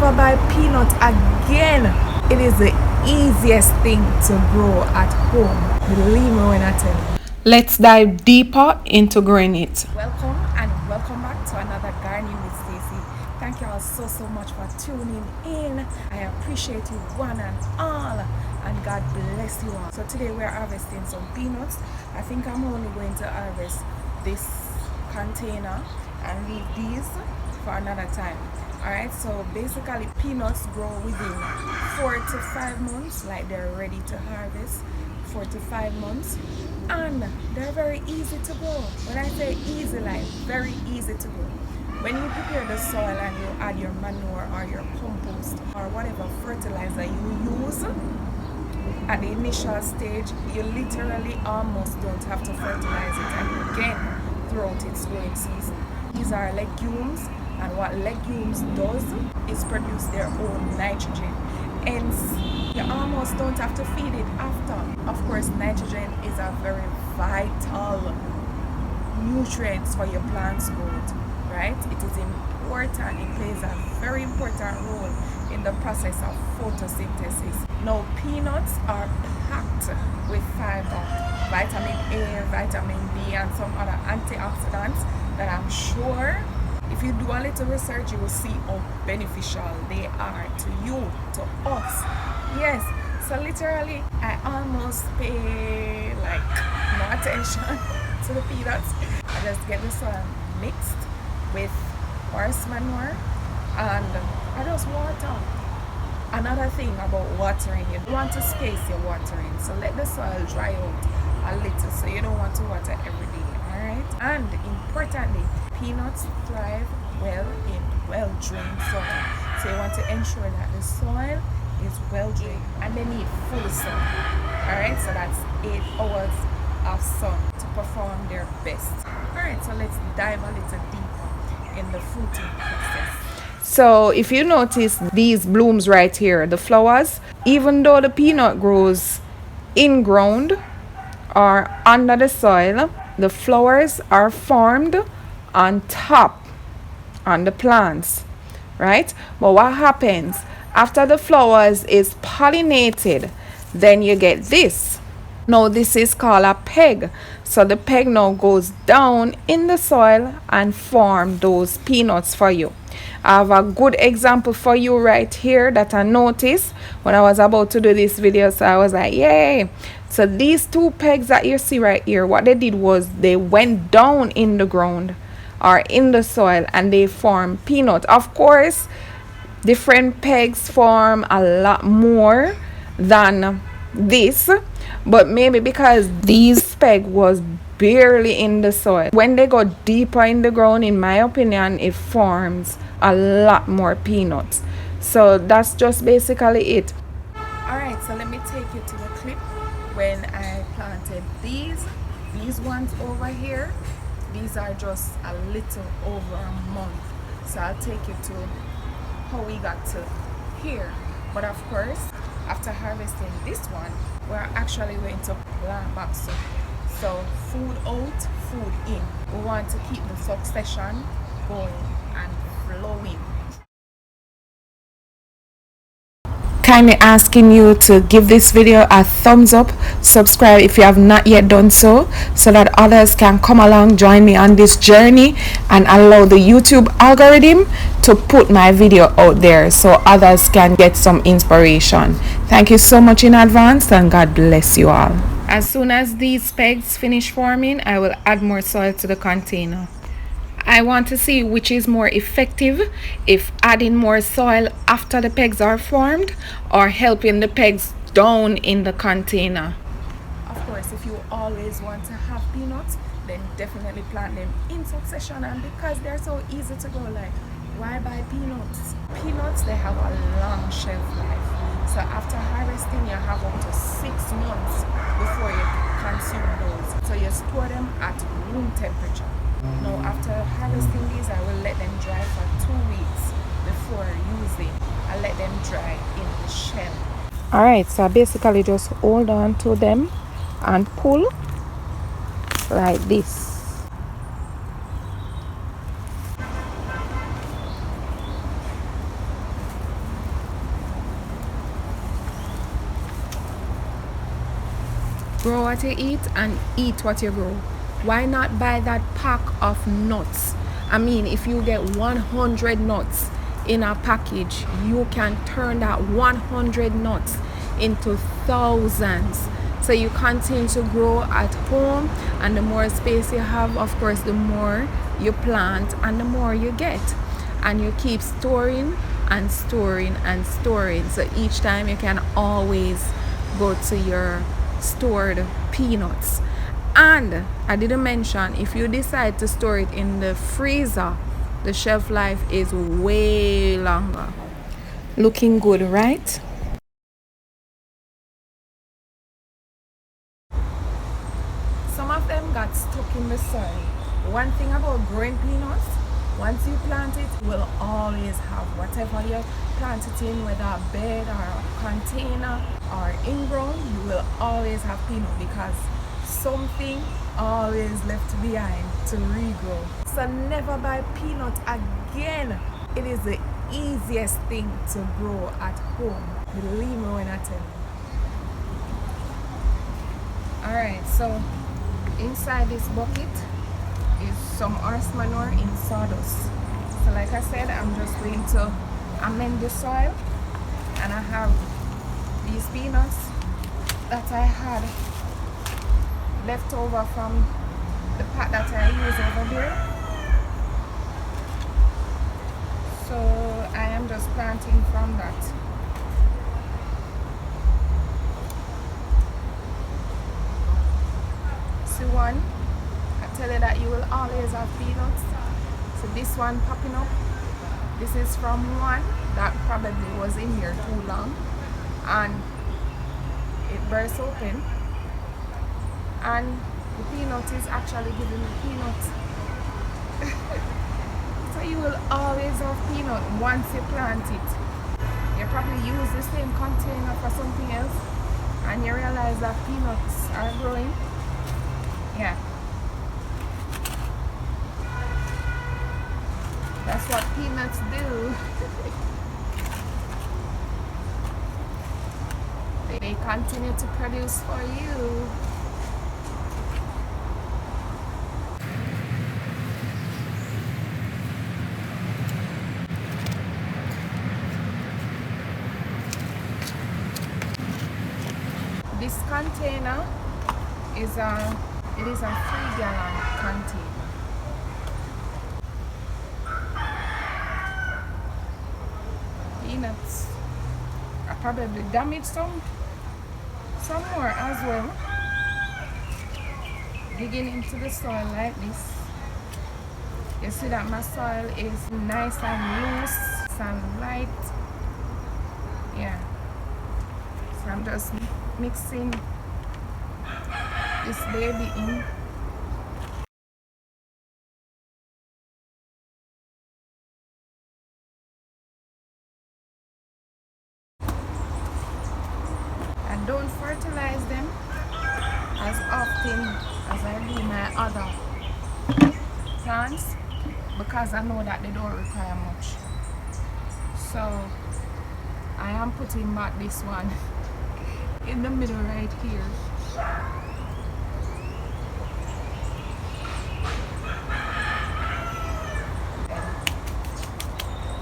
never buy peanuts again. It is the easiest thing to grow at home. Believe me when I tell you. Let's dive deeper into growing it. Welcome and welcome back to another Gardening with Stacey. Thank you all so much for tuning in. I appreciate you one and all, and God bless you all. So today we're harvesting some peanuts. I think I'm only going to harvest this container and leave these for another time. Alright, so basically peanuts grow within 4 to 5 months, like they're ready to harvest. 4 to 5 months, and they're very easy to grow. When I say easy, like very easy to grow. When you prepare the soil and you add your manure or your compost or whatever fertilizer you use at the initial stage, you literally almost don't have to fertilize it again throughout its growing season. These are legumes, and what legumes does is produce their own nitrogen. Hence, you almost don't have to feed it after. Of course, nitrogen is a very vital nutrient for your plant's growth, right? It is important. It plays a very important role in the process of photosynthesis. Now, peanuts are packed with fiber, vitamin A, vitamin B, and some other antioxidants that I'm sure if you do a little research, you will see how beneficial they are to you, to us. Yes, so literally, I almost pay like no attention to the peanuts. I just get the soil mixed with horse manure and I just water. Another thing about watering, you want to space your watering, so let the soil dry out a little, so you don't want to water every day. Alright, and importantly, peanuts thrive well in well-drained soil. So you want to ensure that the soil is well-drained, and they need full sun. Alright, so that's 8 hours of sun to perform their best. Alright, so let's dive a little deeper in the fruiting process. So if you notice these blooms right here, the flowers, even though the peanut grows in ground or under the soil, the flowers are formed on top on the plants, right? But what happens after the flowers is pollinated, then you get this. Now this is called a peg. So the peg now goes down in the soil and form those peanuts for you. I have a good example for you right here that I noticed when I was about to do this video. So I was like, yay. So these two pegs that you see right here, what they did was they went down in the ground or in the soil and they form peanut. Of course, different pegs form a lot more than this, but maybe because these peg was barely in the soil, when they go deeper in the ground, in my opinion, it forms a lot more peanuts. So that's just basically it. Alright, so let me take you to the clip when I planted these ones over here. These are just a little over a month, so I'll take you to how we got to here. But of course, after harvesting this one, we're actually going to plant back soon. So food out, food in. We want to keep the succession going and flowing. Kindly asking you to give this video a thumbs up, subscribe if you have not yet done so that others can come along, join me on this journey and allow the YouTube algorithm to put my video out there so others can get some inspiration. Thank you so much in advance, and God bless you all. As soon as these pegs finish forming, I will add more soil to the container. I want to see which is more effective, if adding more soil after the pegs are formed or helping the pegs down in the container. Of course, if you always want to have peanuts, then definitely plant them in succession, and because they're so easy to grow, like why buy peanuts? Peanuts, they have a long shelf life. So after harvesting, you have up to 6 months before you consume those. So you store them at room temperature. Now after harvesting these, I will let them dry for 2 weeks before using. I let them dry in the shell. Alright, so I basically just hold on to them and pull like this. Grow what you eat and eat what you grow. Why not buy that pack of nuts? I mean, if you get 100 nuts in a package, you can turn that 100 nuts into thousands. So you continue to grow at home, and the more space you have, of course, the more you plant and the more you get. And you keep storing and storing and storing. So each time you can always go to your stored peanuts. And I didn't mention, if you decide to store it in the freezer, the shelf life is way longer. Looking good, right? Some of them got stuck in the soil. One thing about growing peanuts, once you plant it, you will always have whatever you plant it in, whether a bed or a container or ingrown, you will always have peanut because something always left behind to regrow. So never buy peanut again. It is the easiest thing to grow at home. Believe me when I tell you. Alright, so inside this bucket is some horse manure in sawdust. So like I said, I'm just going to amend the soil, and I have these peanuts that I had left over from the pot that I use over there. So I am just planting from that. See one? I tell you that you will always have peanuts. So this one popping up, this is from one that probably was in here too long and it burst open, and the peanut is actually giving me peanuts. So you will always have peanut once you plant it. You probably use the same container for something else and you realize that peanuts are growing. Yeah. That's what peanuts do. They continue to produce for you. This container is a 3-gallon container. Peanuts are probably damaged somewhere as well. Digging into the soil like this, you see that my soil is nice and loose and light. Yeah. So I'm just mixing this baby in. I don't fertilize them as often as I do my other plants because I know that they don't require much. So I am putting back this one in the middle right here.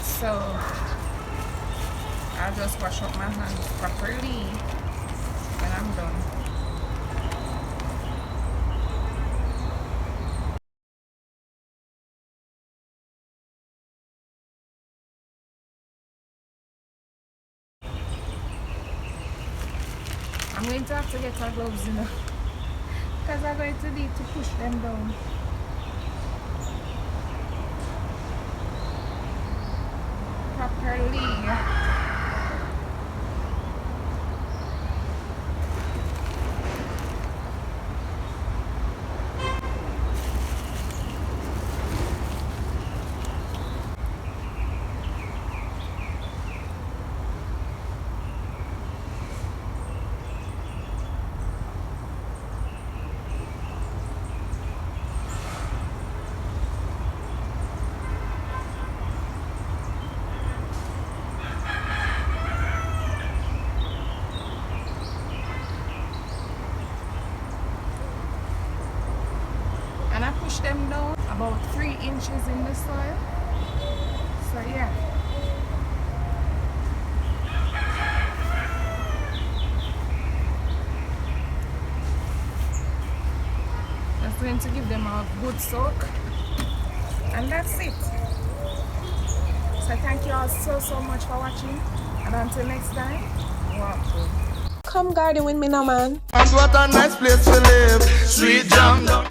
So I'll just wash up my hands properly when I'm done. I'm going to have to get our gloves, you know, because I'm going to need to push them down. Properly. push them down about 3 inches in the soil. So yeah. Just going to give them a good soak. And that's it. So thank you all so much for watching. And until next time, walk good. Come garden with me now, man. And what a nice place to live. Sweet jam.